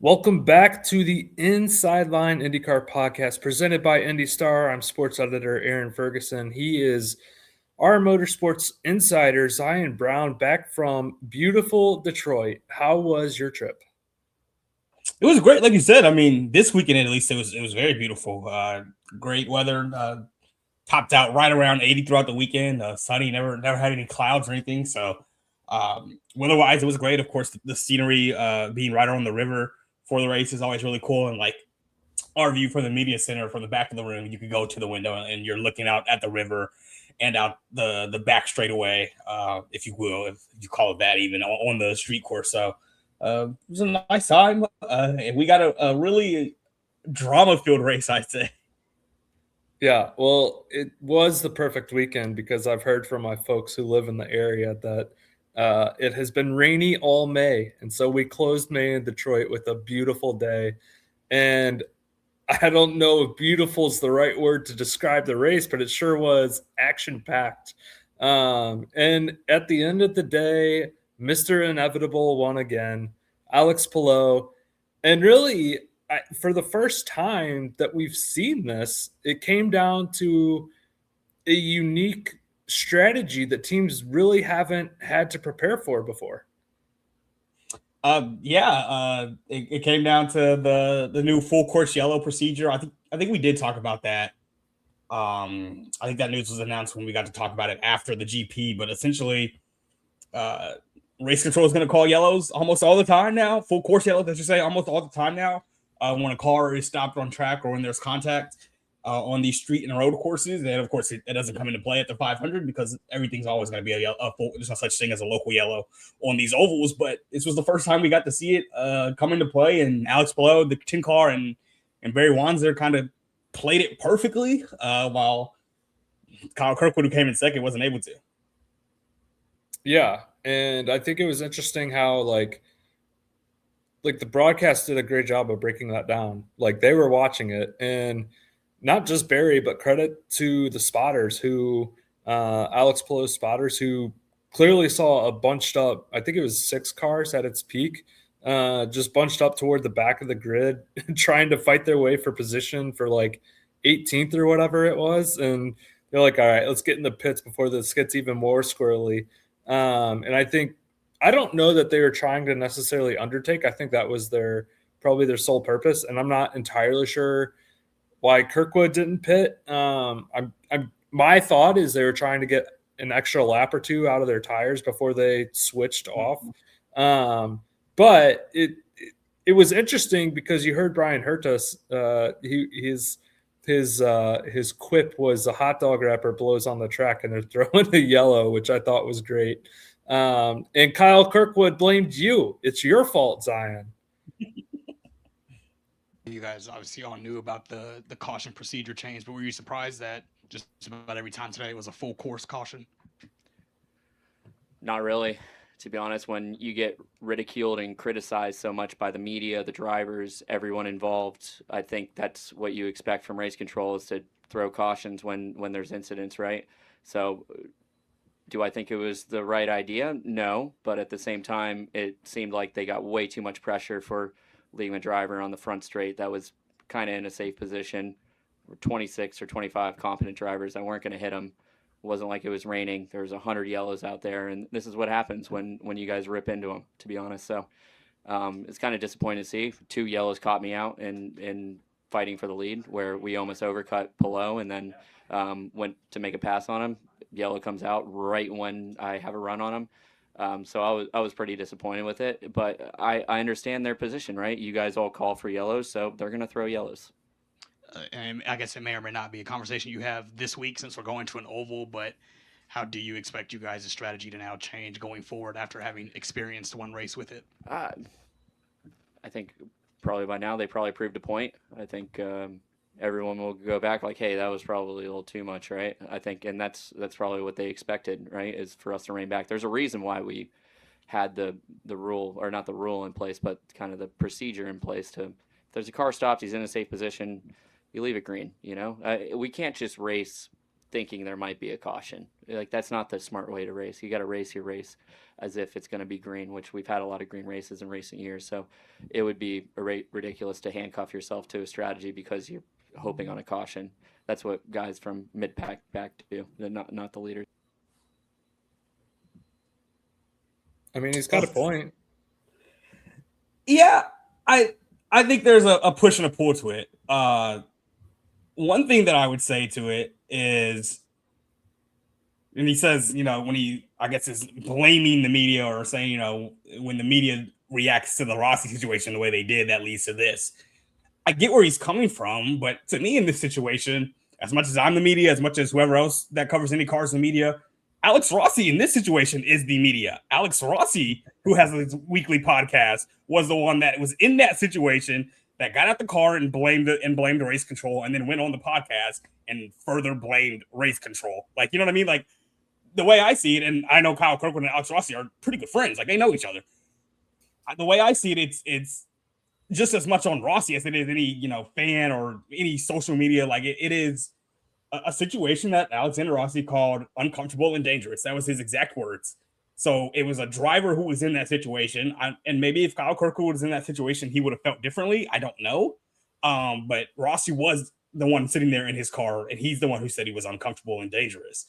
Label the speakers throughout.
Speaker 1: Welcome back to the Inside Line IndyCar podcast presented by IndyStar. I'm sports editor Aaron Ferguson. He is our motorsports insider, Zion Brown, back from beautiful Detroit. How was your trip?
Speaker 2: It was great, like you said. I mean, this weekend at least it was very beautiful. Great weather. Topped out right around 80 throughout the weekend. Sunny, never had any clouds or anything. So weather-wise, it was great. Of course, the scenery being right on the river for the race is always really cool. And like our view from the media center from the back of the room, you could go to the window and you're looking out at the river and out the back straightaway, if you will, if you call it that, even on the street course. So it was a nice time, and we got a really drama-filled race, I'd say.
Speaker 1: Yeah, well, it was the perfect weekend because I've heard from my folks who live in the area that it has been rainy all May. And so we closed May in Detroit with a beautiful day. And I don't know if beautiful is the right word to describe the race, but it sure was action packed. And at the end of the day, Mr. Inevitable won again, Alex Palou. And really, for the first time that we've seen this, it came down to a unique strategy that teams really haven't had to prepare for before.
Speaker 2: It came down to the new full course yellow procedure. I think we did talk about that. I think that news was announced when we got to talk about it after the GP, but essentially, uh, race control is going to call yellows almost all the time now. Full course yellows, as you say, almost all the time now. When a car is stopped on track or when there's contact on these street and road courses, and of course it doesn't come into play at the 500 because everything's always going to be a full. There's no such thing as a local yellow on these ovals. But this was the first time we got to see it come into play, and Alex Palou, the tin car, and Barry Wanzer kind of played it perfectly, while Kyle Kirkwood, who came in second, wasn't able to.
Speaker 1: Yeah, and I think it was interesting how like the broadcast did a great job of breaking that down. Like they were watching it, and not just Barry, but credit to the spotters who Alex Palou's spotters who clearly saw a bunched up. I think it was 6 cars at its peak, just bunched up toward the back of the grid, trying to fight their way for position for like 18th or whatever it was, and they're like, "All right, let's get in the pits before this gets even more squirrely." And I don't know that they were trying to necessarily undertake. I think that was probably their sole purpose, and I'm not entirely sure why Kirkwood didn't pit. My thought is they were trying to get an extra lap or two out of their tires before they switched off. But it was interesting because you heard Brian Hertus. His quip was a hot dog wrapper blows on the track and they're throwing the yellow, which I thought was great. And Kyle Kirkwood blamed you. It's your fault, Zion.
Speaker 3: You guys obviously all knew about the caution procedure change, but were you surprised that just about every time today it was a full course caution?
Speaker 4: Not really, to be honest. When you get ridiculed and criticized so much by the media, the drivers, everyone involved, I think that's what you expect from race control is to throw cautions when there's incidents, right? So, do I think it was the right idea? No, but at the same time, it seemed like they got way too much pressure for leaving a driver on the front straight that was kind of in a safe position. 26 or 25 competent drivers that weren't going to hit him. It wasn't like it was raining. There was 100 yellows out there, and this is what happens when you guys rip into them, to be honest. So it's kind of disappointing to see. 2 yellows caught me out in fighting for the lead, where we almost overcut Palou and then went to make a pass on him. Yellow comes out right when I have a run on him. So I was pretty disappointed with it, but I understand their position, right? You guys all call for yellows, so they're going to throw yellows.
Speaker 3: And I guess it may or may not be a conversation you have this week since we're going to an oval, but how do you expect you guys' strategy to now change going forward after having experienced one race with it?
Speaker 4: I think probably by now they probably proved a point. I think everyone will go back like, hey, that was probably a little too much, right? I think, and that's probably what they expected, right? Is for us to rein back. There's a reason why we had the rule, or not the rule in place, but kind of the procedure in place to. If there's a car stopped, he's in a safe position, you leave it green. We can't just race thinking there might be a caution. Like, that's not the smart way to race. You got to race your race as if it's going to be green, which we've had a lot of green races in recent years. So it would be ridiculous to handcuff yourself to a strategy because you're hoping on a caution. That's what guys from mid-pack back do, not the leaders.
Speaker 1: I mean, he's got a point.
Speaker 2: Yeah, I think there's a push and a pull to it. One thing that I would say to it is, and he says, when he, I guess, is blaming the media or saying, when the media reacts to the Rossi situation the way they did, that leads to this. I get where he's coming from, but to me in this situation, as much as I'm the media, as much as whoever else that covers any cars in the media, Alex Rossi in this situation is the media. Alex Rossi, who has his weekly podcast, was the one that was in that situation that got out the car and blamed race control, and then went on the podcast and further blamed race control. Like, you know what I mean? Like, the way I see it, and I know Kyle Kirkwood and Alex Rossi are pretty good friends. Like, they know each other. The way I see it, it's just as much on Rossi as it is any, fan or any social media. Like, it is a situation that Alexander Rossi called uncomfortable and dangerous. That was his exact words. So it was a driver who was in that situation. And maybe if Kyle Kirkwood was in that situation, he would have felt differently. I don't know. But Rossi was the one sitting there in his car, and he's the one who said he was uncomfortable and dangerous.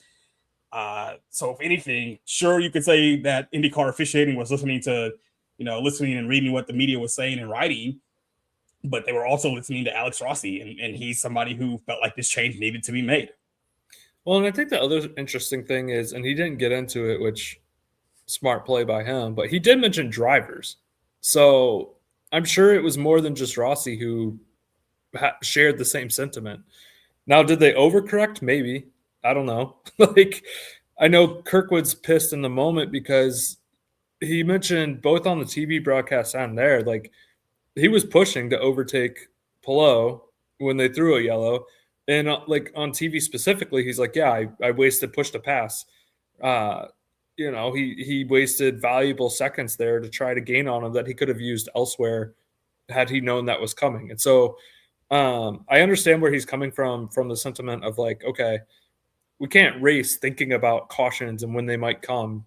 Speaker 2: So if anything, sure, you could say that IndyCar officiating was listening and reading what the media was saying and writing, but they were also listening to Alex Rossi, and he's somebody who felt like this change needed to be made.
Speaker 1: Well, and I think the other interesting thing is, and he didn't get into it, which smart play by him, but he did mention drivers. So I'm sure it was more than just Rossi who shared the same sentiment. Now, did they overcorrect? Maybe. I don't know. Like, I know Kirkwood's pissed in the moment because he mentioned both on the TV broadcast and there, like, he was pushing to overtake Palou when they threw a yellow. And like on TV specifically, he's like, yeah, I wasted push to pass. He wasted valuable seconds there to try to gain on him that he could have used elsewhere had he known that was coming. And so I understand where he's coming from the sentiment of like, okay, we can't race thinking about cautions and when they might come,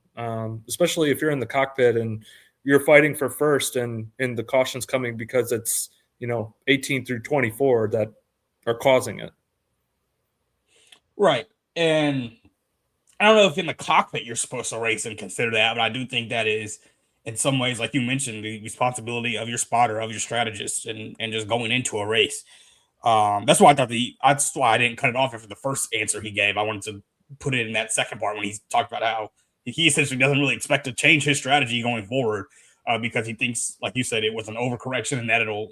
Speaker 1: especially if you're in the cockpit and you're fighting for first and the caution's coming because it's, 18 through 24 that are causing it.
Speaker 2: Right. And I don't know if in the cockpit you're supposed to race and consider that, but I do think that is, in some ways, like you mentioned, the responsibility of your spotter, of your strategist, and just going into a race. That's why that's why I didn't cut it off after the first answer he gave. I wanted to put it in that second part when he talked about how he essentially doesn't really expect to change his strategy going forward because he thinks, like you said, it was an overcorrection and that it'll,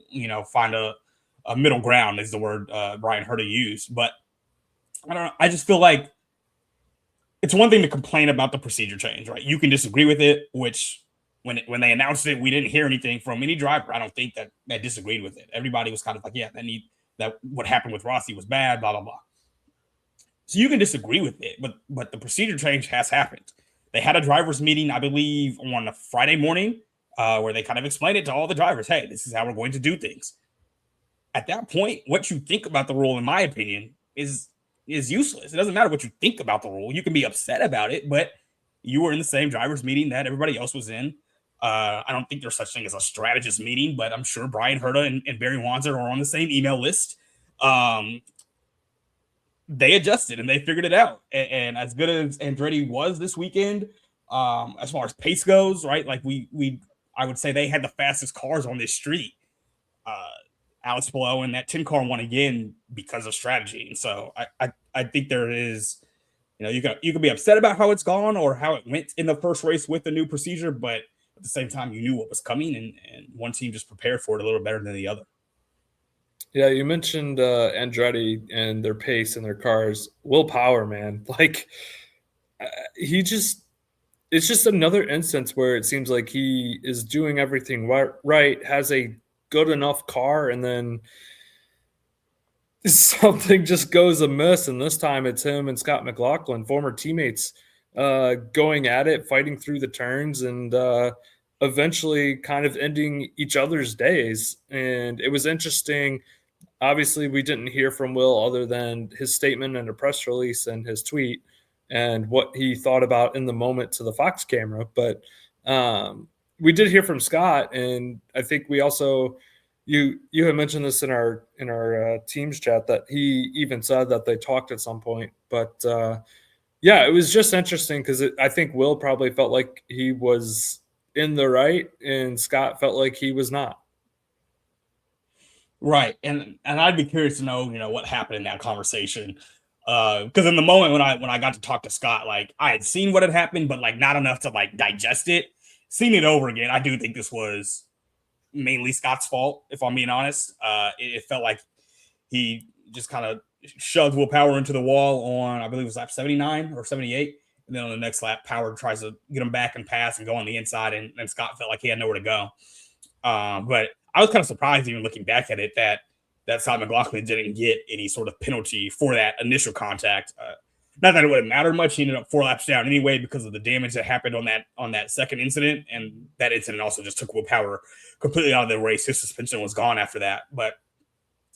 Speaker 2: find a middle ground is the word Brian Herta used. But I don't know. I just feel like it's one thing to complain about the procedure change, right? You can disagree with it, which when they announced it, we didn't hear anything from any driver. I don't think that disagreed with it. Everybody was kind of like, yeah, that what happened with Rossi was bad, blah, blah, blah. So you can disagree with it, but the procedure change has happened. They had a drivers meeting, I believe, on a Friday morning where they kind of explained it to all the drivers. Hey, this is how we're going to do things. At that point, what you think about the rule, in my opinion, is useless. It doesn't matter what you think about the rule. You can be upset about it, but you were in the same drivers meeting that everybody else was in. I don't think there's such thing as a strategist meeting, but I'm sure Brian Herta and Barry Wanzer are on the same email list. They adjusted and they figured it out. And as good as Andretti was this weekend, as far as pace goes, right? Like I would say they had the fastest cars on this street. Alex Palou and that 10 car won again because of strategy. And so I think there is, you can be upset about how it's gone or how it went in the first race with the new procedure, but at the same time, you knew what was coming and one team just prepared for it a little better than the other.
Speaker 1: Yeah, you mentioned Andretti and their pace and their cars. Will Power, man. Like, it's just another instance where it seems like he is doing everything right, has a good enough car, and then something just goes amiss. And this time it's him and Scott McLaughlin, former teammates, going at it, fighting through the turns, and eventually kind of ending each other's days. And it was interesting. obviously we didn't hear from Will other than his statement and a press release and his tweet and what he thought about in the moment to the Fox camera. But we did hear from Scott, and I think we also you had mentioned this in our team's chat that he even said that they talked at some point. But yeah, it was just interesting because I think Will probably felt like he was in the right, and Scott felt like he was not.
Speaker 2: Right. And I'd be curious to know, what happened in that conversation. Because in the moment when I got to talk to Scott, like I had seen what had happened, but like not enough to like digest it. Seeing it over again, I do think this was mainly Scott's fault, if I'm being honest. It felt like he just kind of shoved Will Power into the wall on, I believe it was lap 79 or 78. And then on the next lap, Power tries to get him back and pass and go on the inside, and Scott felt like he had nowhere to go. But I was kind of surprised, even looking back at it, that Scott McLaughlin didn't get any sort of penalty for that initial contact. Not that it would have mattered much. He ended up 4 laps down anyway because of the damage that happened on that second incident, and that incident also just took Will Power completely out of the race. His suspension was gone after that. But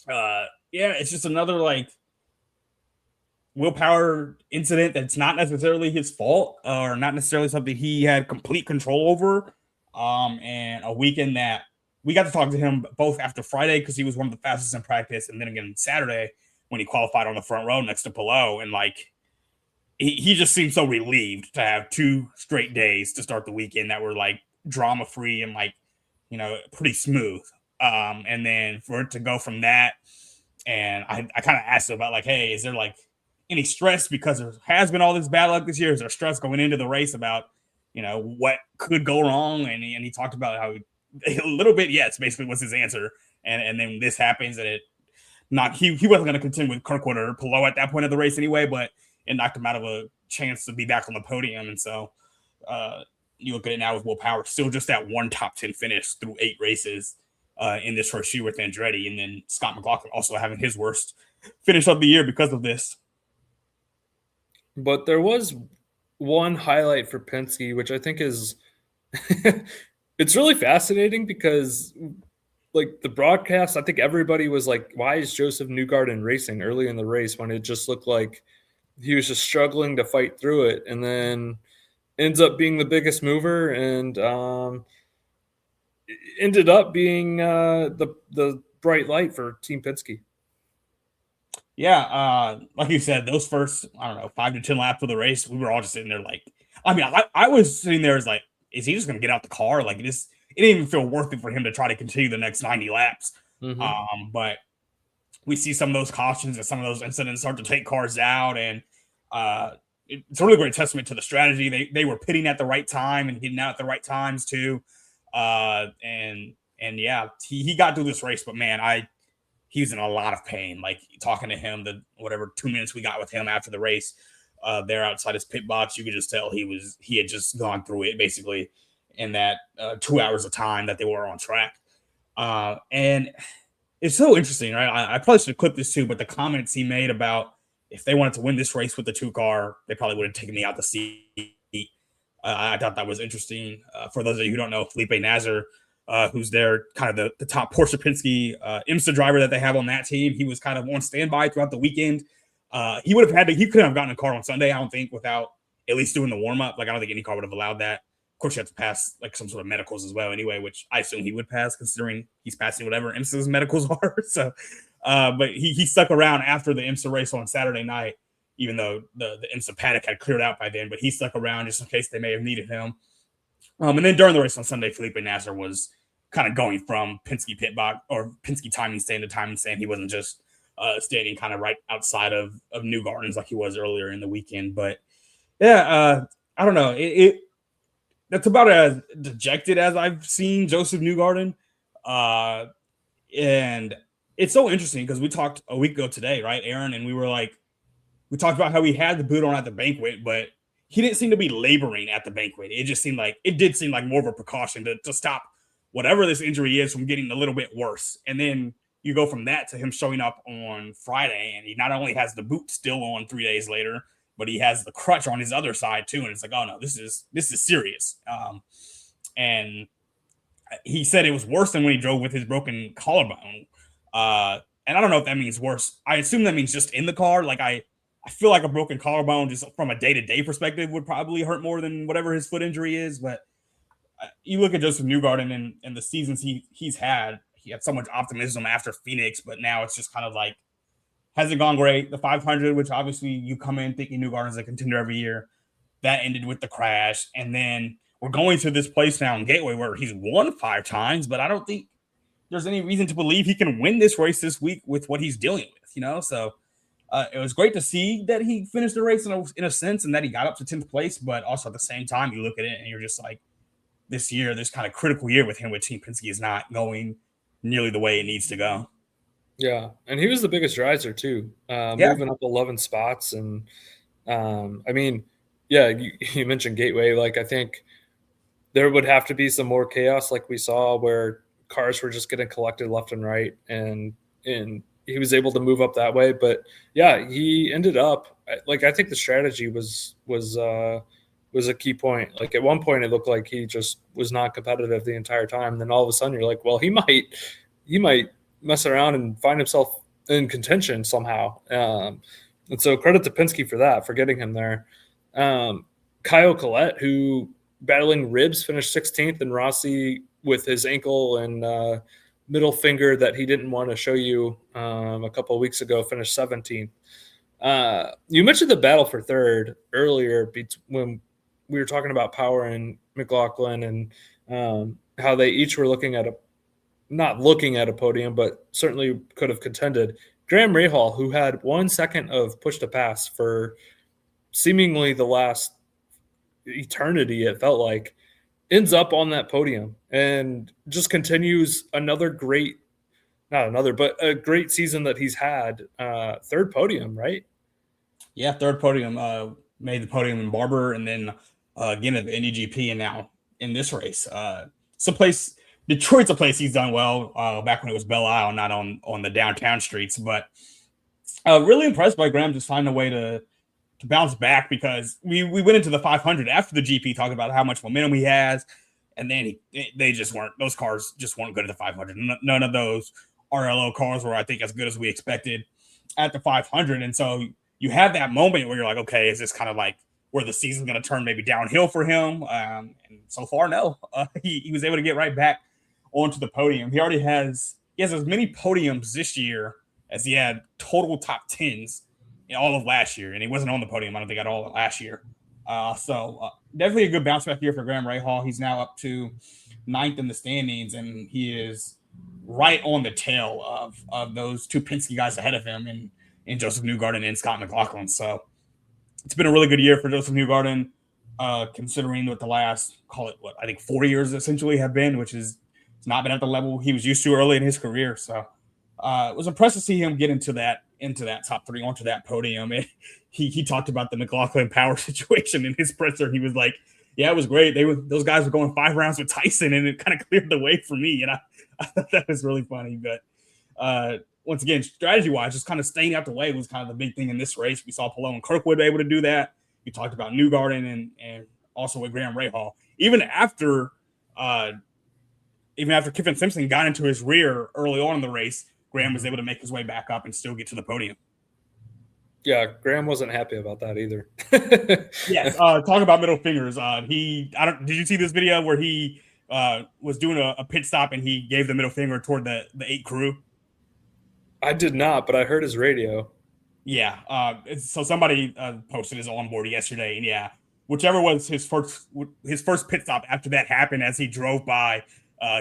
Speaker 2: yeah, it's just another like Will Power incident that's not necessarily his fault or not necessarily something he had complete control over. And a weekend that we got to talk to him both after Friday because he was one of the fastest in practice, and then again Saturday when he qualified on the front row next to Palou, and like he just seemed so relieved to have 2 straight days to start the weekend that were like drama free and like pretty smooth. And then for it to go from that, and I kind of asked him about like, hey, is there like any stress because there has been all this bad luck this year? Is there stress going into the race about what could go wrong? And he talked about how a little bit, yes, basically was his answer. And then this happens, and he wasn't going to contend with Kirkwood or Palou at that point of the race anyway, but it knocked him out of a chance to be back on the podium. And so you look at it now with Will Power, still just that 1 top 10 finish through 8 races in this first year with Andretti, and then Scott McLaughlin also having his worst finish of the year because of this.
Speaker 1: But there was one highlight for Penske, which I think is it's really fascinating because like the broadcast, I think everybody was like, why is Joseph Newgarden racing early in the race when it just looked like he was just struggling to fight through it, and then ends up being the biggest mover and ended up being the bright light for Team Penske.
Speaker 2: Yeah, like you said, those first, I don't know, 5 to 10 laps of the race, we were all just sitting there like, I mean, I was sitting there as like, is he just going to get out the car? Like, it didn't even feel worth it for him to try to continue the next 90 laps. Mm-hmm. But we see some of those cautions and some of those incidents start to take cars out, and it's a really great testament to the strategy. They were pitting at the right time and getting out at the right times too. And yeah, he got through this race, but man, he was in a lot of pain. Like talking to him, the whatever 2 minutes we got with him after the race, there outside his pit box, you could just tell he had just gone through it basically in that 2 hours of time that they were on track. And it's so interesting, right? I probably should have clipped this too, but the comments he made about if they wanted to win this race with the 2 car, they probably would have taken me out the seat. I thought that was interesting. For those of you who don't know, Felipe Nasr, who's their kind of the top Porsche Penske IMSA driver that they have on that team, he was kind of on standby throughout the weekend. He couldn't have gotten a car on Sunday, I don't think, without at least doing the warm up. Like I don't think any car would have allowed that. Of course, you have to pass like some sort of medicals as well, anyway, which I assume he would pass, considering he's passing whatever IMSA's medicals are. So, but he stuck around after the IMSA race on Saturday night, even though the IMSA paddock had cleared out by then. But he stuck around just in case they may have needed him. And then during the race on Sunday, Felipe Nasr was kind of going from Penske pit box or Penske timing stand to timing stand. He wasn't just standing kind of right outside of New Gardens like he was earlier in the weekend. But yeah, I don't know. That's about as dejected as I've seen Joseph Newgarden. And it's so interesting because we talked a week ago today, right, Aaron? And we talked about how he had the boot on at the banquet, but he didn't seem to be laboring at the banquet. It did seem like more of a precaution to stop whatever this injury is from getting a little bit worse. And then you go from that to him showing up on Friday, and he not only has the boot still on 3 days later, but he has the crutch on his other side too. And it's like, oh no, this is serious. And he said it was worse than when he drove with his broken collarbone. And I don't know if that means worse. I assume that means just in the car. Like I feel like a broken collarbone just from a day-to-day perspective would probably hurt more than whatever his foot injury is. But you look at Joseph Newgarden and the seasons he's had, he had so much optimism after Phoenix, but now it's just kind of like, hasn't gone great. The 500, which obviously you come in thinking Newgarden's a contender every year, that ended with the crash. And then we're going to this place now in Gateway where he's won 5 times, but I don't think there's any reason to believe he can win this race this week with what he's dealing with, you know? So it was great to see that he finished the race in a sense and that he got up to 10th place, but also at the same time, you look at it and you're just like, this year, this kind of critical year with him with Team Penske is not going nearly the way it needs to go.
Speaker 1: Yeah, and he was the biggest riser too, moving up 11 spots. And I mean, yeah, you mentioned Gateway. Like, I think there would have to be some more chaos like we saw where cars were just getting collected left and right, and he was able to move up that way. But yeah, he ended up, like, I think the strategy was a key point. Like, at one point it looked like he just was not competitive the entire time. And then all of a sudden you're like, well, he might mess around and find himself in contention somehow. And so credit to Penske for that, for getting him there. Kyle Collette, who battling ribs, finished 16th, and Rossi with his ankle and middle finger that he didn't want to show you a couple of weeks ago, finished 17th. You mentioned the battle for third earlier when we were talking about Power and McLaughlin and how they each were not looking at a podium, but certainly could have contended. Graham Rahal, who had 1 second of push to pass for seemingly the last eternity, it felt like, ends up on that podium and just continues a great season that he's had. Third podium, right?
Speaker 2: Yeah, third podium. Made the podium in Barber, and then again at the NDGP, and now in this race. Detroit's a place he's done well back when it was Belle Isle, not on the downtown streets. But really impressed by Graham just finding a way to bounce back, because we went into the 500 after the GP talking about how much momentum he has, and then those cars just weren't good at the 500. None of those RLO cars were, I think, as good as we expected at the 500. And so you have that moment where you're like, okay, is this kind of like where the season's going to turn maybe downhill for him? And so far, no. He was able to get right back onto the podium. He has as many podiums this year as he had total top 10s in all of last year, and he wasn't on the podium, I don't think, at all last year. So definitely a good bounce back year for Graham Rahal. He's now up to 9th in the standings, and he is right on the tail of those 2 Penske guys ahead of him in Joseph Newgarden and Scott McLaughlin. So it's been a really good year for Joseph Newgarden, considering what the last, I think 4 years essentially have been, which is it's not been at the level he was used to early in his career. So it was impressed to see him get into that top 3, onto that podium. And he talked about the McLaughlin Power situation in his presser. He was like, yeah, it was great. Those guys were going 5 rounds with Tyson, and it kind of cleared the way for me. And I thought that was really funny. But once again, strategy-wise, just kind of staying out the way was kind of the big thing in this race. We saw Palou and Kirkwood able to do that. We talked about Newgarden and also with Graham Rahal. Even after Kiffin Simpson got into his rear early on in the race, Graham was able to make his way back up and still get to the podium.
Speaker 1: Yeah, Graham wasn't happy about that either.
Speaker 2: Yes, talk about middle fingers. Did you see this video where he was doing a pit stop and he gave the middle finger toward the 8 crew?
Speaker 1: I did not, but I heard his radio.
Speaker 2: Yeah. So somebody posted his onboard yesterday, and yeah, whichever was his first pit stop after that happened, as he drove by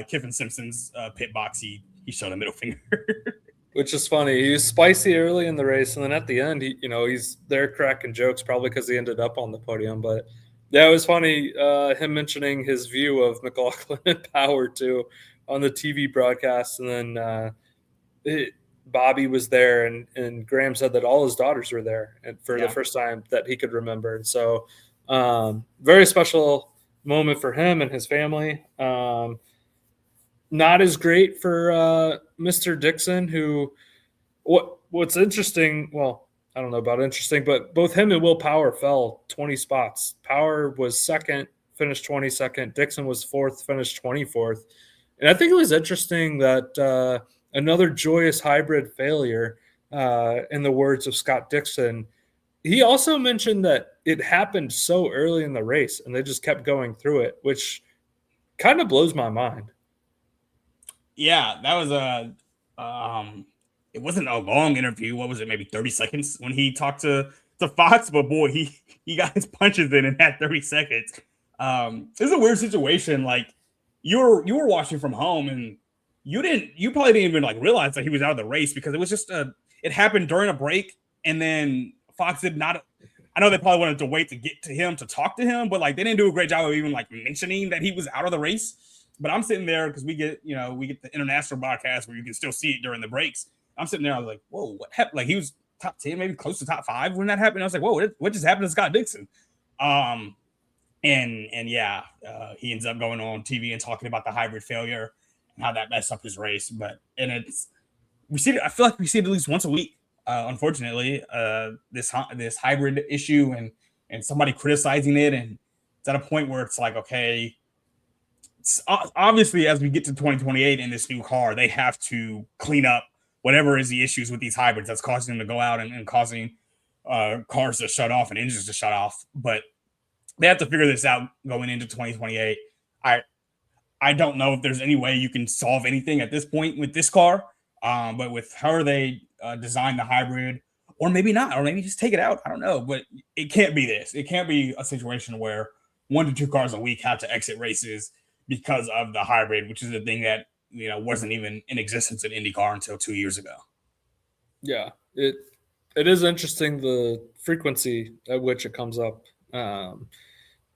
Speaker 2: Kiffin Simpson's pit box, he showed a middle finger.
Speaker 1: Which is funny. He was spicy early in the race, and then at the end, he's there cracking jokes, probably because he ended up on the podium. But yeah, it was funny him mentioning his view of McLaughlin and Power too on the TV broadcast, and then Bobby was there, and Graham said that all his daughters were there for the first time that he could remember. And so very special moment for him and his family. Not as great for Mr. Dixon, who what's interesting, well, I don't know about interesting, but both him and Will Power fell 20 spots. Power was second, finished 22nd. Dixon was fourth, finished 24th. And I think it was interesting that another joyous hybrid failure, in the words of Scott Dixon. He also mentioned that it happened so early in the race and they just kept going through it, which kind of blows my mind.
Speaker 2: Yeah, that was it wasn't a long interview. What was it? Maybe 30 seconds when he talked to Fox, but boy, he got his punches in that 30 seconds. It's a weird situation. Like you were watching from home and you probably didn't even like realize that he was out of the race because it was just it happened during a break and then Fox did not. I know they probably wanted to wait to get to him to talk to him, but like they didn't do a great job of even like mentioning that he was out of the race. But I'm sitting there because we get the international broadcast where you can still see it during the breaks. I'm sitting there, I was like, whoa, what happened? Like he was top 10, maybe close to top 5 when that happened. I was like, whoa, what just happened to Scott Dixon? And yeah, he ends up going on TV and talking about the hybrid failure and how that messed up his race. But we see it. I feel like we see it at least once a week. Unfortunately, this hybrid issue and somebody criticizing it, and it's at a point where it's like, okay, obviously as we get to 2028 in this new car, they have to clean up whatever is the issues with these hybrids that's causing them to go out and causing cars to shut off and engines to shut off. But they have to figure this out going into 2028. I don't know if there's any way you can solve anything at this point with this car. But with her, they designed the hybrid, or maybe not, or maybe just take it out. I don't know, but it can't be this. It can't be a situation where 1 to 2 cars a week have to exit races because of the hybrid, which is a thing that wasn't even in existence in IndyCar until 2 years ago.
Speaker 1: Yeah, it is interesting the frequency at which it comes up. And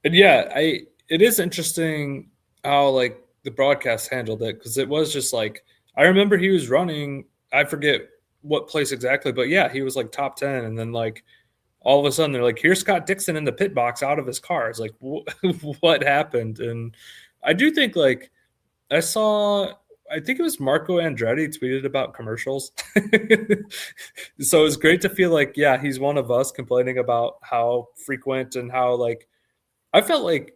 Speaker 1: yeah, it is interesting how like the broadcast handled it, because it was just like, I remember he was running, I forget what place exactly, but yeah, he was like top 10, and then like all of a sudden they're like, here's Scott Dixon in the pit box out of his car. It's like, what happened? And I do think like I think it was Marco Andretti tweeted about commercials. So it's great to feel like, yeah, he's one of us complaining about how frequent and how like, I felt like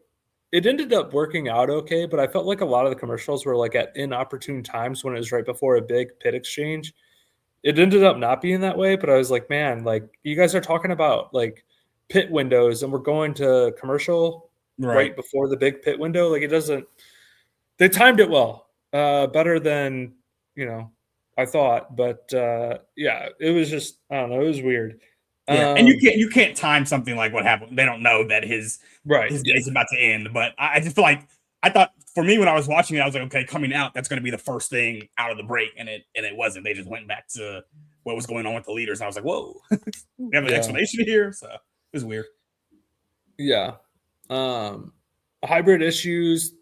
Speaker 1: it ended up working out okay, but I felt like a lot of the commercials were like at inopportune times when it was right before a big pit exchange. It ended up not being that way, but I was like, man, like you guys are talking about like pit windows and we're going to commercial right before the big pit window. Like it doesn't, they timed it well, better than, I thought, but yeah, it was just, I don't know. It was weird.
Speaker 2: Yeah. And you can't time something like what happened. They don't know that his day's about to end, but I just feel like, I thought for me when I was watching it, I was like, okay, coming out, that's going to be the first thing out of the break, and it wasn't. They just went back to what was going on with the leaders, and I was like, whoa, we have an explanation here, so it was weird.
Speaker 1: Yeah, hybrid issues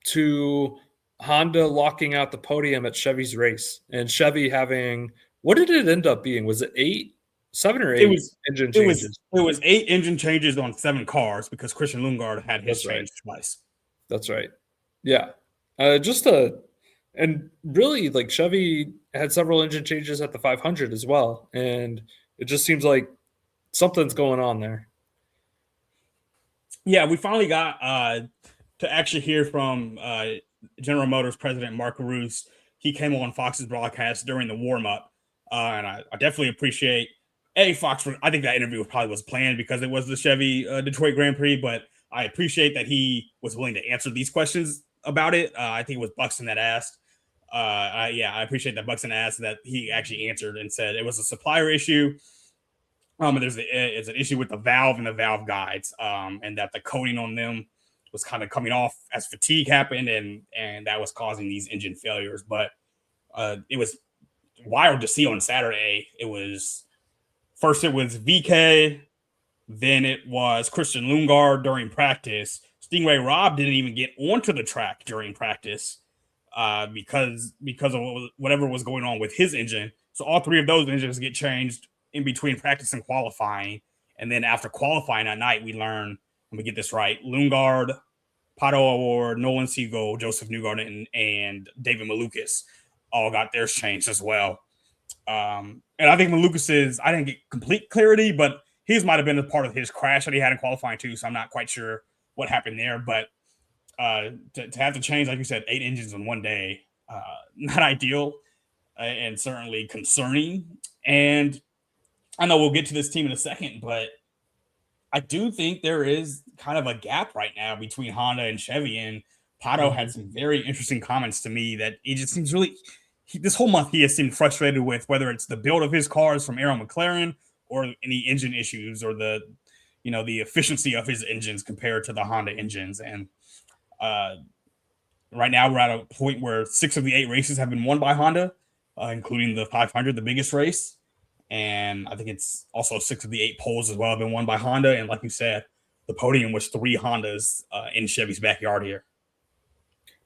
Speaker 1: to Honda locking out the podium at Chevy's race, and Chevy having, what did it end up being? Was it 7 or 8 engine changes?
Speaker 2: It was 8 engine changes on 7 cars because Christian Lundgaard had his changed twice.
Speaker 1: That's right. Yeah. And really like Chevy had several engine changes at the 500 as well. And it just seems like something's going on there.
Speaker 2: Yeah, we finally got to actually hear from General Motors president Mark Roos. He came on Fox's broadcast during the warm-up. And I definitely appreciate Fox. I think that interview probably was planned because it was the Chevy Detroit Grand Prix, but I appreciate that he was willing to answer these questions about it. I think it was Buxton that asked. I appreciate that Buxton asked, that he actually answered and said it was a supplier issue. It's an issue with the valve and the valve guides, and that the coating on them was kind of coming off as fatigue happened, and that was causing these engine failures. But it was wild to see on Saturday. It was VK. Then it was Christian Lundgaard during practice. Stingray Robb didn't even get onto the track during practice because of whatever was going on with his engine. So all 3 of those engines get changed in between practice and qualifying. And then after qualifying at night, we learn, let me get this right, Lundgaard, Pato O'Ward, Nolan Siegel, Joseph Newgarden, and David Malukas all got theirs changed as well. And I think Malukas I didn't get complete clarity, but his might have been a part of his crash that he had in qualifying too, so I'm not quite sure what happened there. But to have to change, like you said, 8 engines in one day, not ideal. and certainly concerning. And I know we'll get to this team in a second, but I do think there is kind of a gap right now between Honda and Chevy. And Pato had some very interesting comments to me that he just seems really, this whole month he has seemed frustrated with whether it's the build of his cars from Aaron McLaren or any engine issues or the efficiency of his engines compared to the Honda engines. And right now we're at a point where 6 of the 8 races have been won by Honda, including the 500, the biggest race. And I think it's also 6 of the 8 poles as well have been won by Honda. And like you said, the podium was 3 Hondas in Chevy's backyard here.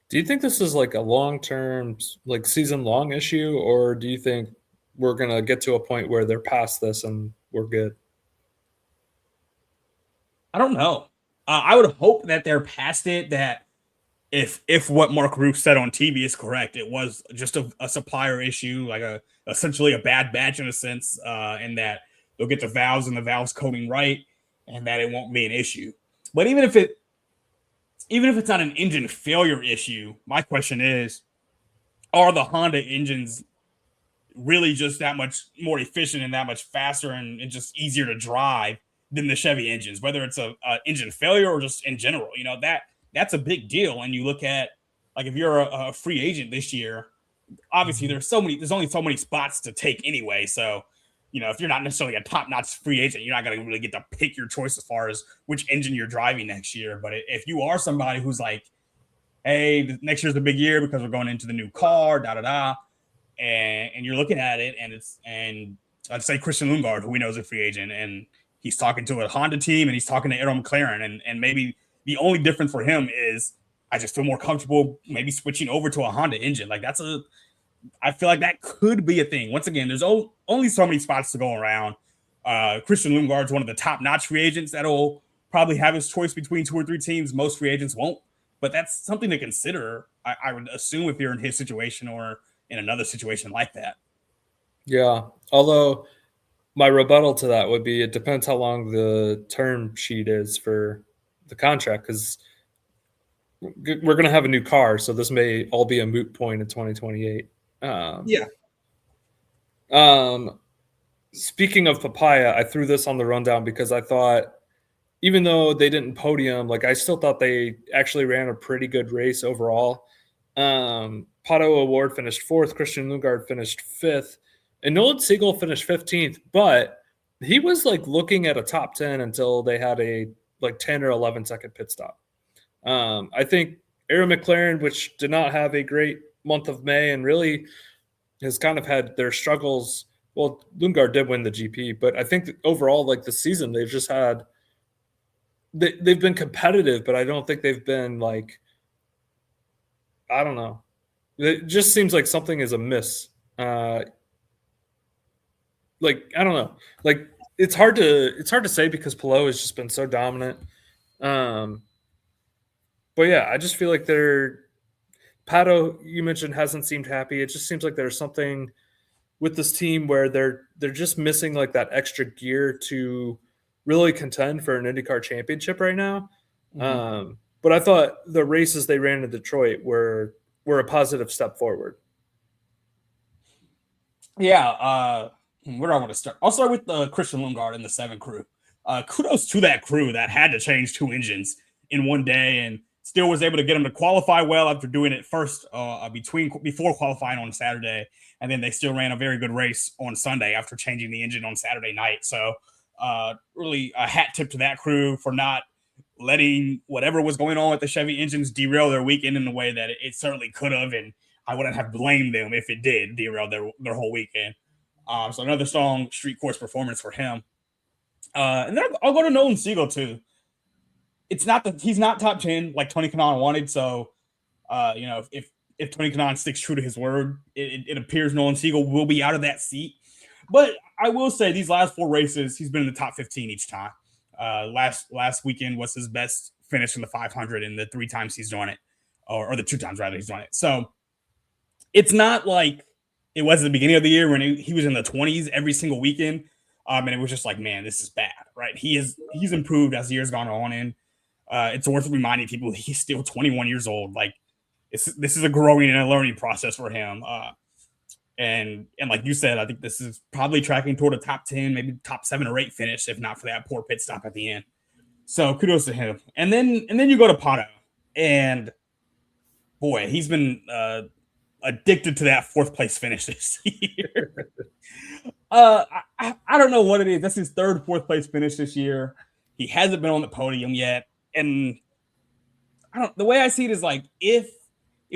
Speaker 1: Do you think this is like a long-term, like season-long issue, or do you think we're going to get to a point where they're past this and we're good?
Speaker 2: I don't know. I would hope that they're past it, that if what Mark Ruth said on TV is correct, it was just a supplier issue, like essentially a bad batch in a sense, and that they'll get the valves and the valves coating right, and that it won't be an issue. But even if it's not an engine failure issue, my question is, are the Honda engines really just that much more efficient and that much faster and just easier to drive than the Chevy engines, whether it's a engine failure or just in general? That's a big deal. And you look at, like, if you're a free agent this year, obviously there's only so many spots to take anyway. So, if you're not necessarily a top-notch free agent, you're not going to really get to pick your choice as far as which engine you're driving next year. But if you are somebody who's like, hey, next year's a big year because we're going into the new car, and you're looking at it, and I'd say Christian Lundgaard, who we know is a free agent, and he's talking to a Honda team and he's talking to Aaron McLaren, and maybe the only difference for him is I just feel more comfortable maybe switching over to a Honda engine. Like I feel like that could be a thing. Once again, there's only so many spots to go around. Christian Lundgaard's one of the top-notch free agents that'll probably have his choice between 2 or 3 teams. Most free agents won't, but that's something to consider, I would assume, if you're in his situation or in another situation like that.
Speaker 1: Yeah, although my rebuttal to that would be it depends how long the term sheet is for the contract, because we're going to have a new car, so this may all be a moot point in 2028. Speaking of Papaya, I threw this on the rundown because I thought, even though they didn't podium, like, I still thought they actually ran a pretty good race overall. Pato O'Ward finished 4th, Christian Lundgaard finished 5th, and Nolan Siegel finished 15th, but he was like looking at a top 10 until they had a like 10 or 11 second pit stop. I think Aaron McLaren, which did not have a great month of May and really has kind of had their struggles. Well, Lundgaard did win the GP, but I think that overall, like, the season, they've just had they've been competitive, but I don't think they've been, like, I don't know. It just seems like something is amiss. Like, I don't know. Like, it's hard to say because Palou has just been so dominant. But yeah, I just feel like Pato, you mentioned, hasn't seemed happy. It just seems like there's something with this team where they're just missing like that extra gear to really contend for an IndyCar championship right now. Mm-hmm. But I thought the races they ran in Detroit were a positive step forward.
Speaker 2: Yeah. Where do I want to start? I'll start with Christian Lundgaard and the 7 crew. Kudos to that crew that had to change 2 engines in one day and still was able to get them to qualify well after doing it first before qualifying on Saturday. And then they still ran a very good race on Sunday after changing the engine on Saturday night. So really a hat tip to that crew for not letting whatever was going on with the Chevy engines derail their weekend in the way that it certainly could have. And I wouldn't have blamed them if it did derail their whole weekend. So another strong street course performance for him. And then I'll go to Nolan Siegel too. It's not that he's not top 10 like Tony Kanaan wanted. So, if Tony Kanaan sticks true to his word, it appears Nolan Siegel will be out of that seat. But I will say these last 4 races, he's been in the top 15 each time. Last weekend was his best finish in the 500 in the 3 times he's done it, or the 2 times rather he's done it. So it's not like it was at the beginning of the year when he was in the 20s every single weekend. And it was just like, man, this is bad, right? He's improved as the years gone on. And it's worth reminding people he's still 21 years old. Like, this is a growing and a learning process for him. And like you said, I think this is probably tracking toward a top 10, maybe top 7 or 8 finish, if not for that poor pit stop at the end. So kudos to him. And then you go to Pato, and boy, he's been addicted to that 4th place finish this year. I don't know what it is. That's his 3rd 4th place finish this year. He hasn't been on the podium yet, and the way I see it is like if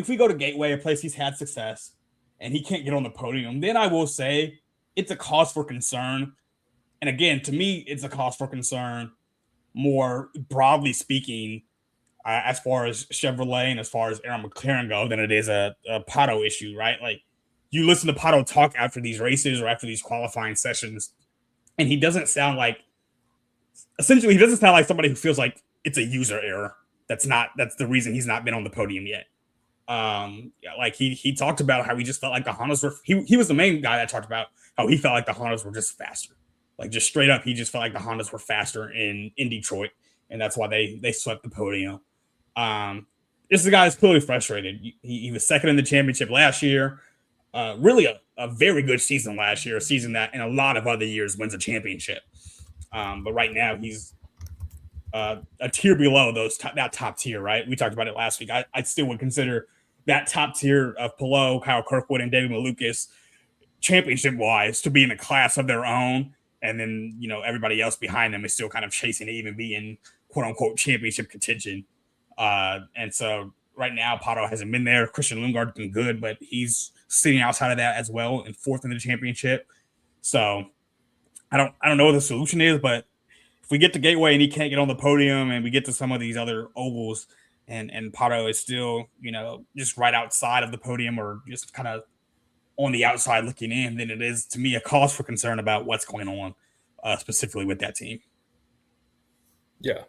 Speaker 2: we go to Gateway, a place he's had success, and he can't get on the podium, then I will say it's a cause for concern. And again, to me, it's a cause for concern more broadly speaking, as far as Chevrolet and as far as Aaron McLaren go, than it is a Pato issue, right? Like, you listen to Pato talk after these races or after these qualifying sessions, and he doesn't sound like somebody who feels like it's a user error. That's the reason he's not been on the podium yet. Like he talked about how he just felt like the Hondas were, he was the main guy that talked about how he felt like the Hondas were just faster. Like, just straight up, he just felt like the Hondas were faster in Detroit, and that's why they swept the podium. This is a guy that's clearly frustrated. He was 2nd in the championship last year. Really a very good season last year, a season that in a lot of other years wins a championship. But right now he's a tier below that top tier, right? We talked about it last week. I still would consider that top tier of Palou, Kyle Kirkwood, and David Malukas championship-wise to be in a class of their own. And then, everybody else behind them is still kind of chasing to even be in quote-unquote championship contention. And so right now, Pato hasn't been there. Christian Lundgaard's been good, but he's sitting outside of that as well and 4th in the championship. So I don't know what the solution is, but if we get to Gateway and he can't get on the podium, and we get to some of these other ovals and Pato is still, just right outside of the podium or just kind of on the outside looking in, then it is, to me, a cause for concern about what's going on specifically with that team.
Speaker 1: Yeah.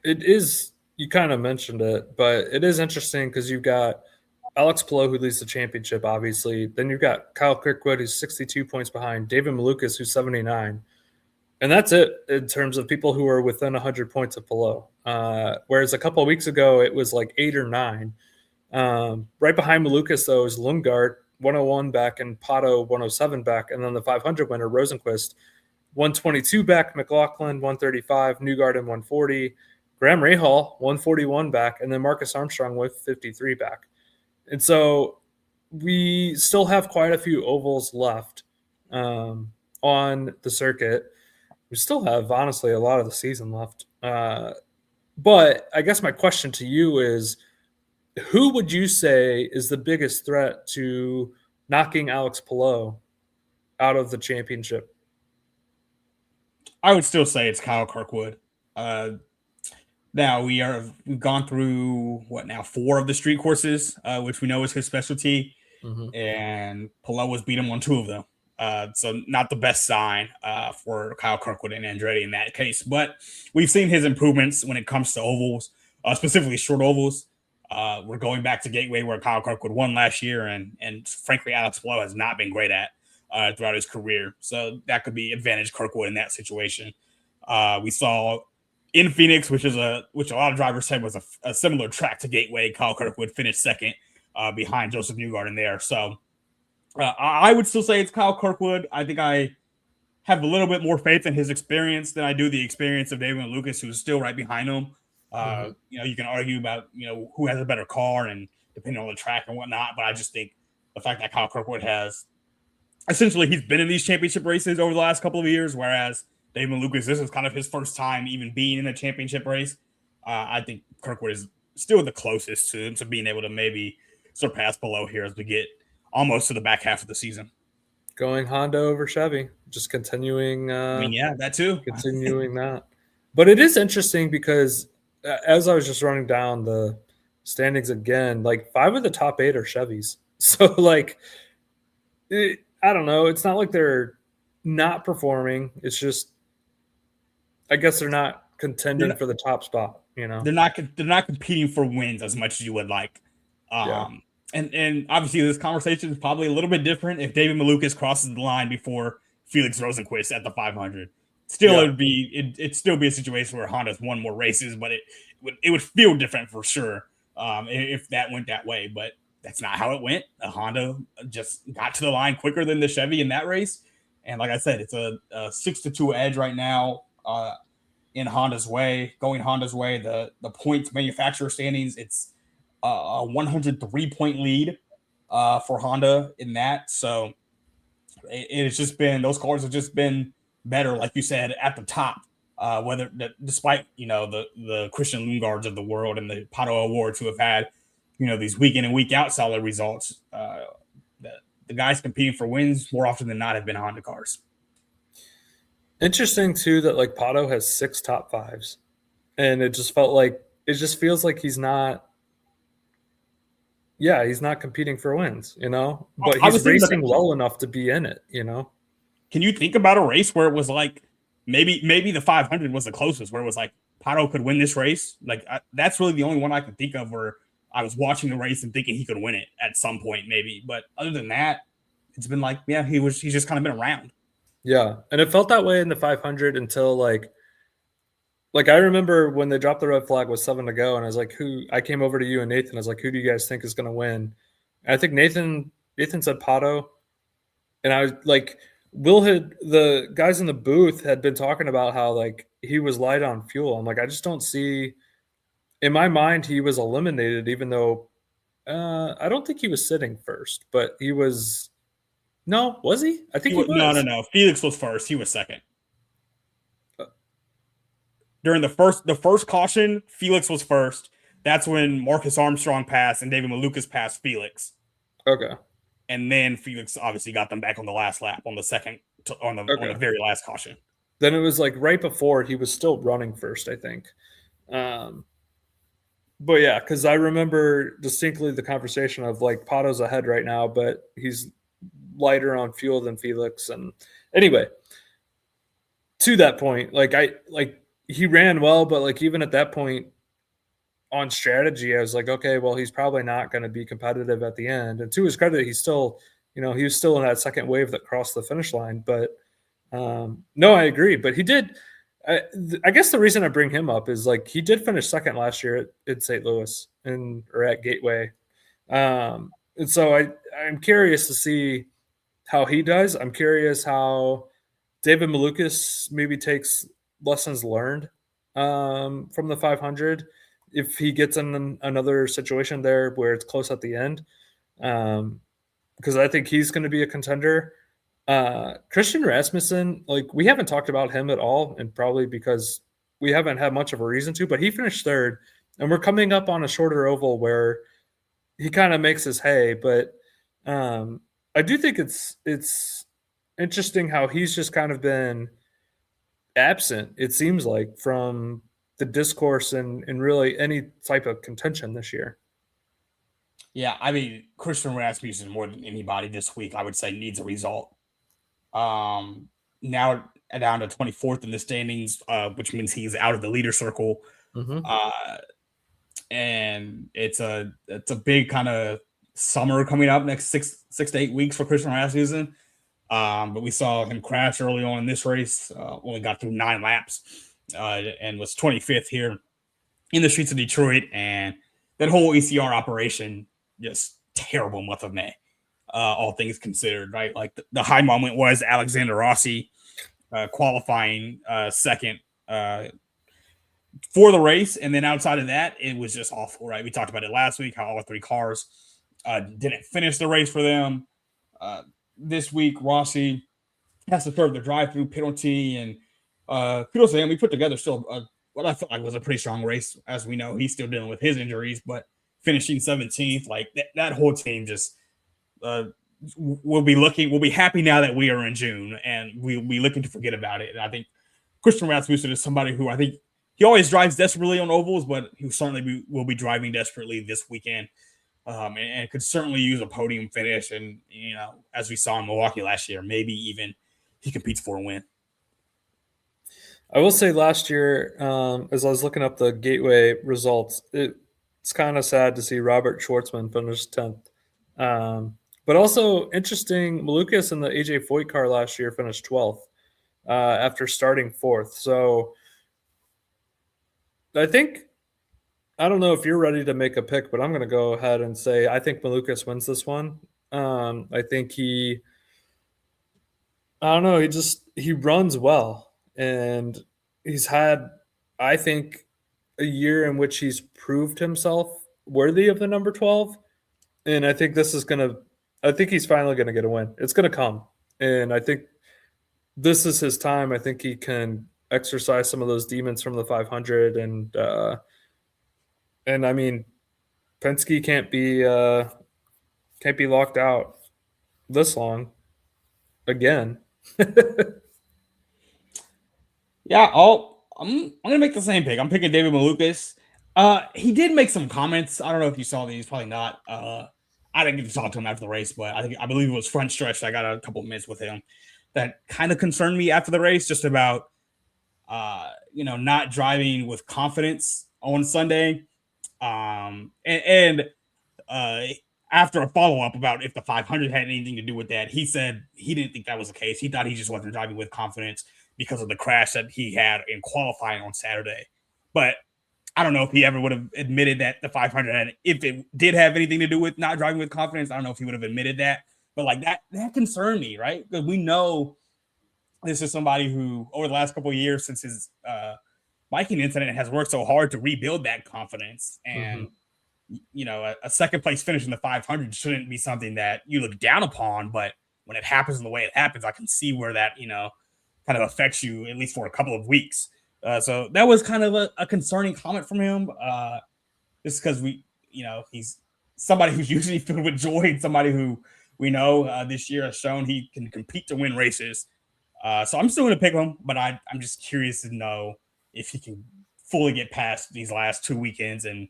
Speaker 1: It is, you kind of mentioned it, but it is interesting because you've got Alex Palou, who leads the championship, obviously. Then you've got Kyle Kirkwood, who's 62 points behind, David Malukas, who's 79. And that's it in terms of people who are within 100 points of Palou. Whereas a couple of weeks ago, it was like 8 or 9. Right behind Malukas, though, is Lundgaard, 101 back, and Pato, 107 back. And then the 500 winner, Rosenquist, 122 back, McLaughlin, 135, Newgarden, 140, Graham Rahal, 141 back, and then Marcus Armstrong with 53 back. And so we still have quite a few ovals left on the circuit. We still have, honestly, a lot of the season left. But I guess my question to you is, who would you say is the biggest threat to knocking Alex Palou out of the championship?
Speaker 2: I would still say it's Kyle Kirkwood. Now we've gone through 4 of the street courses, which we know is his specialty, and Palou has beat him on 2 of them. So not the best sign for Kyle Kirkwood and Andretti in that case. But we've seen his improvements when it comes to ovals, specifically short ovals. We're going back to Gateway, where Kyle Kirkwood won last year, and frankly, Alex Palou has not been great at throughout his career. So that could be advantage Kirkwood in that situation. We saw in Phoenix, which a lot of drivers said was a similar track to Gateway, Kyle Kirkwood finished 2nd behind Joseph Newgarden there. So I would still say it's Kyle Kirkwood. I think I have a little bit more faith in his experience than I do the experience of David Malukas, who's still right behind him. You can argue about, who has a better car and depending on the track and whatnot. But I just think the fact that Kyle Kirkwood has essentially, he's been in these championship races over the last couple of years, whereas David Malukas, this is kind of his first time even being in a championship race. I think Kirkwood is still the closest to being able to maybe surpass Palou here as we get almost to the back half of the season.
Speaker 1: Going Honda over Chevy, just continuing.
Speaker 2: That too.
Speaker 1: Continuing that. But it is interesting because as I was just running down the standings again, like 5 of the top 8 are Chevys. So I don't know. It's not like they're not performing. It's just, I guess they're not contending for the top spot. They're
Speaker 2: not competing for wins as much as you would like. And obviously this conversation is probably a little bit different if David Malukas crosses the line before Felix Rosenquist at the 500. Still, it'd still be a situation where Honda's won more races, but it would feel different for sure if that went that way. But that's not how it went. Honda just got to the line quicker than the Chevy in that race. And like I said, it's a 6-2 edge right now in Honda's way, going Honda's way. The points manufacturer standings, it's a 103-point lead for Honda in that. So it's just been, those cars have just been better, like you said, at the top. Whether despite the Christian Lungards of the world and the Pato Awards who have had these week in and week out solid results, the guys competing for wins more often than not have been Honda cars.
Speaker 1: Interesting too that like Pato has 6 top 5s, and it just feels like he's not. Yeah, he's not competing for wins, but he's racing well enough to be in it,
Speaker 2: Can you think about a race where it was like maybe the 500 was the closest, where it was like Pato could win this race? Like that's really the only one I can think of where I was watching the race and thinking he could win it at some point, maybe. But other than that, it's been like, yeah, he's just kind of been around.
Speaker 1: Yeah, and it felt that way in the 500 until like I remember when they dropped the red flag with 7 to go, and I was like, I came over to you and Nathan. I was like, who do you guys think is going to win? And I think Nathan said Pato, and I was like, the guys in the booth had been talking about how like he was light on fuel. I'm like, I just don't see. In my mind, he was eliminated, even though I don't think he was sitting first, but he was. No, was he? I think he was.
Speaker 2: No. Felix was first. He was second. During the first caution, Felix was first. That's when Marcus Armstrong passed and David Malukas passed Felix.
Speaker 1: Okay.
Speaker 2: And then Felix obviously got them back on the last lap on the very last caution.
Speaker 1: Then it was like right before he was still running first, I think. But yeah, because I remember distinctly the conversation of like Pato's ahead right now, but he's lighter on fuel than Felix. And anyway, to that point, he ran well, but like even at that point on strategy, I was like, okay, well, he's probably not going to be competitive at the end. And to his credit, he's still, he was still in that second wave that crossed the finish line. But no, I agree. But he did. I guess the reason I bring him up is like he did finish second last year at St. Louis or at Gateway. And so I'm curious to see how he does. I'm curious how David Malukas maybe takes lessons learned from the 500 if he gets in another situation there where it's close at the end, because I think he's going to be a contender. Christian Rasmussen, like we haven't talked about him at all, and probably because we haven't had much of a reason to, but he finished third, and we're coming up on a shorter oval where he kind of makes his hay. But I do think it's interesting how he's just kind of been absent, it seems like, from the discourse and really any type of contention this year.
Speaker 2: Yeah, I mean, Christian Rasmussen more than anybody this week, I would say, needs a result. Now down to 24th in the standings, which means he's out of the leader circle.
Speaker 1: Mm-hmm.
Speaker 2: And it's a big kind of summer coming up next six to 8 weeks for Christian Rasmussen. But we saw him crash early on in this race, only got through 9 laps, and was 25th here in the streets of Detroit. And that whole ECR operation, just terrible month of May, all things considered, right? Like the high moment was Alexander Rossi qualifying second for the race. And then outside of that, it was just awful, right? We talked about it last week, how all 3 cars didn't finish the race for them. This week, Rossi has to serve the drive-through penalty, and kudos to him. We put together still what I felt like was a pretty strong race. As we know, he's still dealing with his injuries, but finishing 17th, like that whole team just we'll be happy now that we are in June, and we'll be looking to forget about it. And I think Christian Rasmussen is somebody who I think he always drives desperately on ovals, but he certainly will be driving desperately this weekend. And could certainly use a podium finish. And, as we saw in Milwaukee last year, maybe even he competes for a win.
Speaker 1: I will say last year, as I was looking up the Gateway results, it's kind of sad to see Robert Schwartzman finish 10th. But also interesting, Malukas in the AJ Foyt car last year finished 12th after starting 4th. So I think I don't know if you're ready to make a pick, but I'm going to go ahead and say I think Malukas wins this one. I think I don't know, he runs well, and he's had, I think, a year in which he's proved himself worthy of the number 12, and I think he's finally gonna get a win. It's gonna come, and I think this is his time. I think he can exercise some of those demons from the 500, and I mean, Penske can't be locked out this long again.
Speaker 2: Yeah, I'm gonna make the same pick. I'm picking David Malukas. He did make some comments. I don't know if you saw these, probably not. I didn't get to talk to him after the race, but I believe it was front stretch. I got a couple minutes with him that kind of concerned me after the race, just about not driving with confidence on Sunday. And after a follow up about if the 500 had anything to do with that, he said he didn't think that was the case. He thought he just wasn't driving with confidence because of the crash that he had in qualifying on Saturday. But I don't know if he ever would have admitted that the 500 had, if it did have anything to do with not driving with confidence. I don't know if he would have admitted that. But like that concerned me, right? Because we know this is somebody who, over the last couple of years since his biking incident, has worked so hard to rebuild that confidence. And a second place finish in the 500 shouldn't be something that you look down upon. But when it happens in the way it happens, I can see where that kind of affects you, at least for a couple of weeks. So that was kind of a concerning comment from him. Just because he's somebody who's usually filled with joy, and somebody who we know this year has shown he can compete to win races. So I'm still going to pick him, but I'm just curious to know if he can fully get past these last 2 weekends and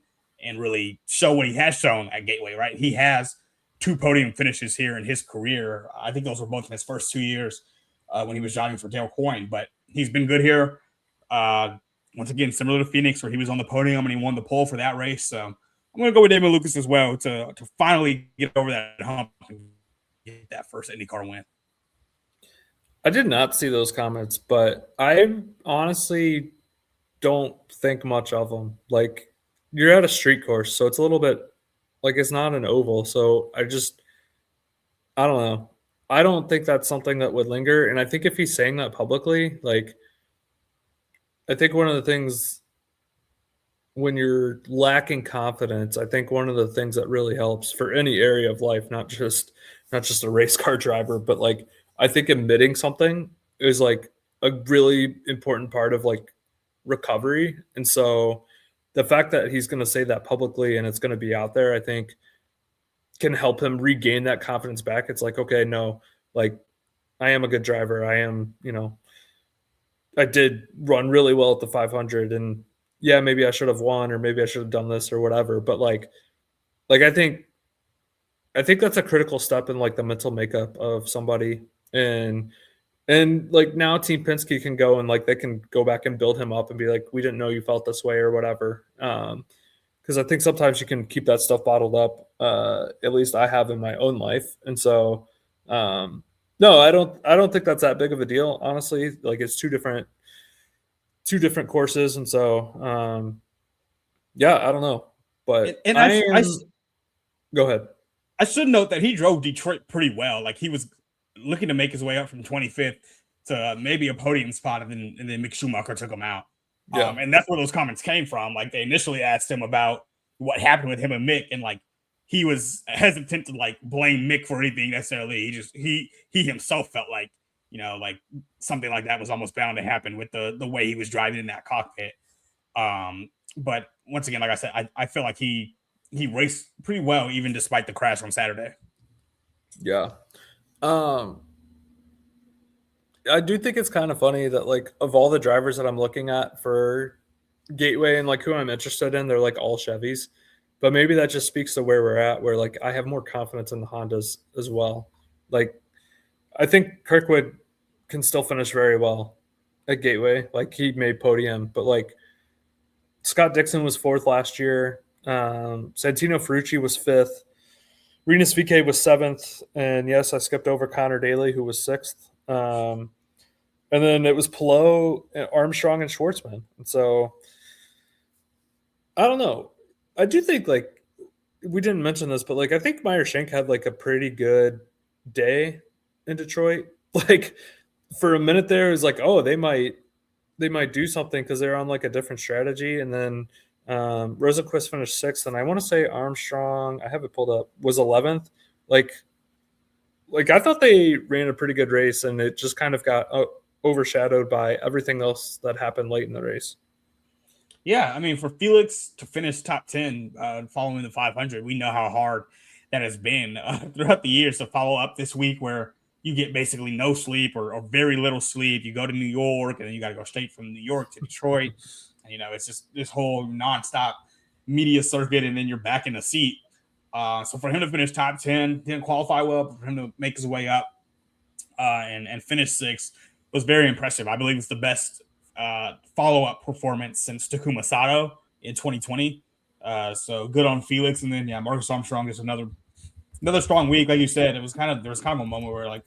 Speaker 2: really show what he has shown at Gateway, right? He has 2 podium finishes here in his career. I think those were both in his first 2 years when he was driving for Dale Coyne, but he's been good here. Once again, similar to Phoenix, where he was on the podium and he won the pole for that race. So I'm going to go with David Malukas as well to finally get over that hump and get that first IndyCar win.
Speaker 1: I did not see those comments, but I honestly don't think much of them. Like, you're at a street course, so it's a little bit like it's not an oval. So I don't know. I don't think that's something that would linger. And I think if he's saying that publicly, like, I think one of the things when you're lacking confidence, I think one of the things that really helps for any area of life, not just a race car driver, but like, I think admitting something is like a really important part of like recovery. And so the fact that he's going to say that publicly and it's going to be out there, I think can help him regain that confidence back. It's like, okay, no, like I am a good driver. I am, I did run really well at the 500, and yeah, maybe I should have won, or maybe I should have done this or whatever. But like I think that's a critical step in like the mental makeup of somebody. And like now Team Penske can go and like they can go back and build him up and be like, we didn't know you felt this way or whatever. Because I think sometimes you can keep that stuff bottled up. At least I have in my own life. And so no, I don't think that's that big of a deal, honestly. Like it's two different courses, and so yeah, I don't know. But go ahead.
Speaker 2: I should note that he drove Detroit pretty well. Like he was looking to make his way up from 25th to maybe a podium spot, and then Mick Schumacher took him out. Yeah. And that's where those comments came from. Like they initially asked him about what happened with him and Mick, and like he was hesitant to like blame Mick for anything necessarily. He himself felt like like something like that was almost bound to happen with the way he was driving in that cockpit. But once again, like I said, I feel like he raced pretty well even despite the crash on Saturday.
Speaker 1: Yeah. I do think it's kind of funny that like of all the drivers that I'm looking at for Gateway and like who I'm interested in, they're like all Chevys. But maybe that just speaks to where we're at, where like I have more confidence in the Hondas as well. Like I think Kirkwood can still finish very well at Gateway. Like he made podium, but like Scott Dixon was 4th last year. Santino Ferrucci was 5th. Rinus VeeKay was 7th. And yes, I skipped over Connor Daly, who was 6th. And then it was Palou, Armstrong, and Schwartzman. And so I don't know. I do think like we didn't mention this, but like I think Meyer Shank had like a pretty good day in Detroit. Like for a minute there, it was like, oh, they might do something because they're on like a different strategy. And then Rosenquist finished 6th, and I want to say Armstrong, I have it pulled up, was 11th. Like I thought they ran a pretty good race, and it just kind of got overshadowed by everything else that happened late in the race.
Speaker 2: Yeah, I mean, for Felix to finish top 10 following the 500, we know how hard that has been throughout the years to follow up this week where you get basically no sleep or very little sleep. You go to New York, and then you got to go straight from New York to Detroit. And, it's just this whole nonstop media circuit, and then you're back in the seat. So for him to finish top 10, didn't qualify well, but for him to make his way up and finish 6th was very impressive. I believe it's the best follow-up performance since Takuma Sato in 2020. So good on Felix. And then, Marcus Armstrong is another strong week. Like you said, there was kind of a moment where like,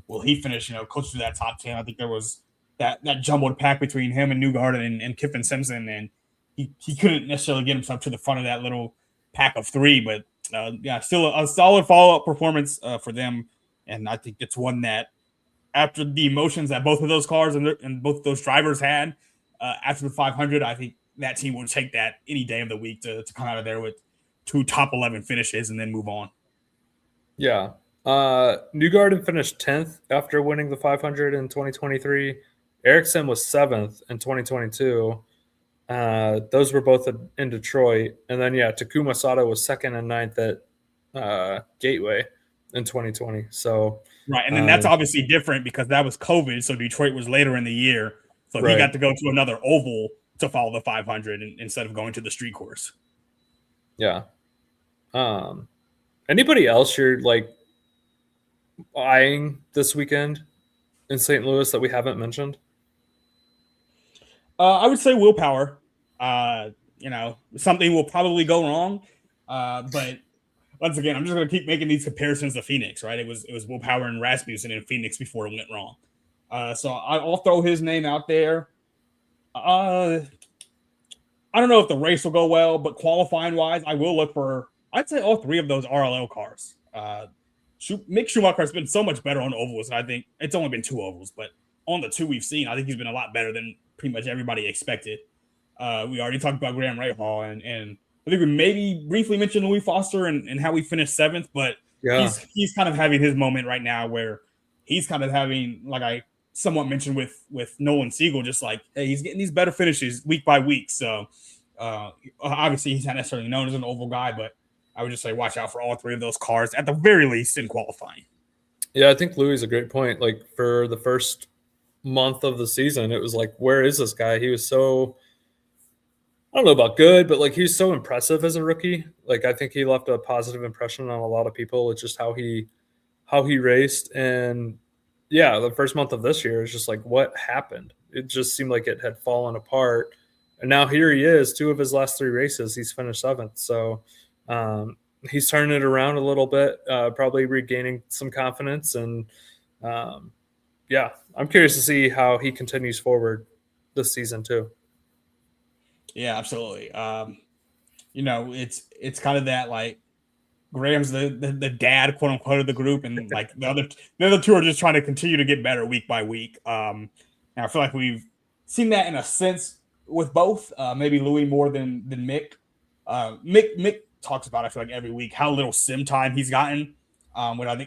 Speaker 2: will he finish, closer to that top 10? I think there was that jumbled pack between him and Newgarden and Kiffin Simpson, and he couldn't necessarily get himself to the front of that little pack of 3, but still a solid follow-up performance for them. And I think it's one that, after the emotions that both of those cars and both of those drivers had after the 500, I think that team would take that any day of the week to come out of there with 2 top 11 finishes and then move on.
Speaker 1: Yeah. Newgarden finished 10th after winning the 500 in 2023. Ericsson was 7th in 2022. Those were both in Detroit. And then, Takuma Sato was 2nd and 9th at Gateway in 2020. So
Speaker 2: right, and then that's obviously different because that was COVID, so Detroit was later in the year, so he got to go to another oval to follow the 500 instead of going to the street course.
Speaker 1: Yeah. Anybody else you're like eyeing this weekend in St. Louis that we haven't mentioned?
Speaker 2: I would say willpower. Something will probably go wrong, but once again, I'm just going to keep making these comparisons to Phoenix, right? It was willpower and Rasmussen in Phoenix before it went wrong. So I'll throw his name out there. I don't know if the race will go well, but qualifying wise, I will look for, I'd say, all 3 of those RLL cars. Mick Schumacher has been so much better on ovals, and I think it's only been 2 ovals, but on the 2 we've seen, I think he's been a lot better than pretty much everybody expected. We already talked about Graham Rahal, and I think we maybe briefly mentioned Louis Foster and how we finished 7th, but he's kind of having his moment right now where he's kind of having, like I somewhat mentioned with Nolan Siegel, just like, hey, he's getting these better finishes week by week. So obviously he's not necessarily known as an oval guy, but I would just say watch out for all 3 of those cars at the very least in qualifying.
Speaker 1: Yeah, I think Louis is a great point. Like for the first month of the season, it was like, where is this guy? He was so, I don't know about good, but like he was so impressive as a rookie. Like I think he left a positive impression on a lot of people. It's just how he raced. And the first month of this year is just like, what happened? It just seemed like it had fallen apart. And now here he is, 2 of his last 3 races, he's finished 7th. So he's turning it around a little bit, probably regaining some confidence. And I'm curious to see how he continues forward this season too.
Speaker 2: Yeah, absolutely. It's kind of that, like, Graham's the dad, quote unquote, of the group, and like the other 2 are just trying to continue to get better week by week. And I feel like we've seen that in a sense with both. Maybe Louis more than Mick. Mick talks about, I feel like, every week how little sim time he's gotten,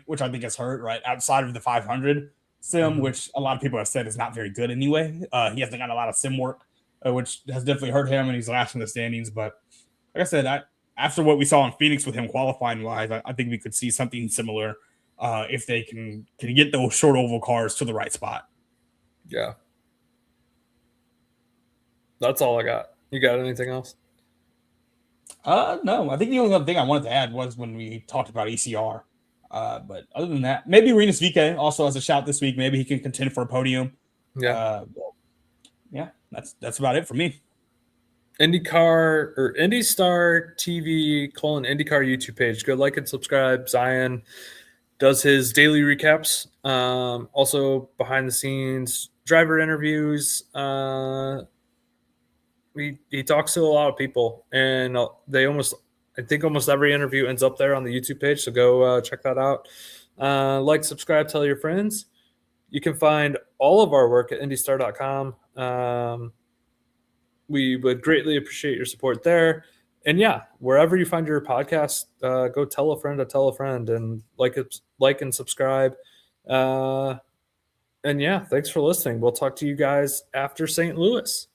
Speaker 2: which I think has hurt, right, outside of the 500 sim, which a lot of people have said is not very good anyway. He hasn't got a lot of sim work, which has definitely hurt him, and he's last in the standings. But like I said, after what we saw in Phoenix with him qualifying wise, I think we could see something similar if they can get those short oval cars to the right spot.
Speaker 1: Yeah. That's all I got. You got anything else?
Speaker 2: No, I think the only other thing I wanted to add was when we talked about ECR. But other than that, maybe Rinus VeeKay also has a shout this week. Maybe he can contend for a podium.
Speaker 1: Yeah.
Speaker 2: That's about it for me.
Speaker 1: IndyCar or IndyStar TV IndyCar YouTube page. Go like and subscribe. Zion does his daily recaps. Also behind the scenes driver interviews. he talks to a lot of people, and I think almost every interview ends up there on the YouTube page. So go check that out. Like, subscribe, tell your friends. You can find all of our work at IndyStar.com. We would greatly appreciate your support there. And yeah, wherever you find your podcast, go tell a friend to tell a friend, and like and subscribe. And yeah, thanks for listening. We'll talk to you guys after St. Louis.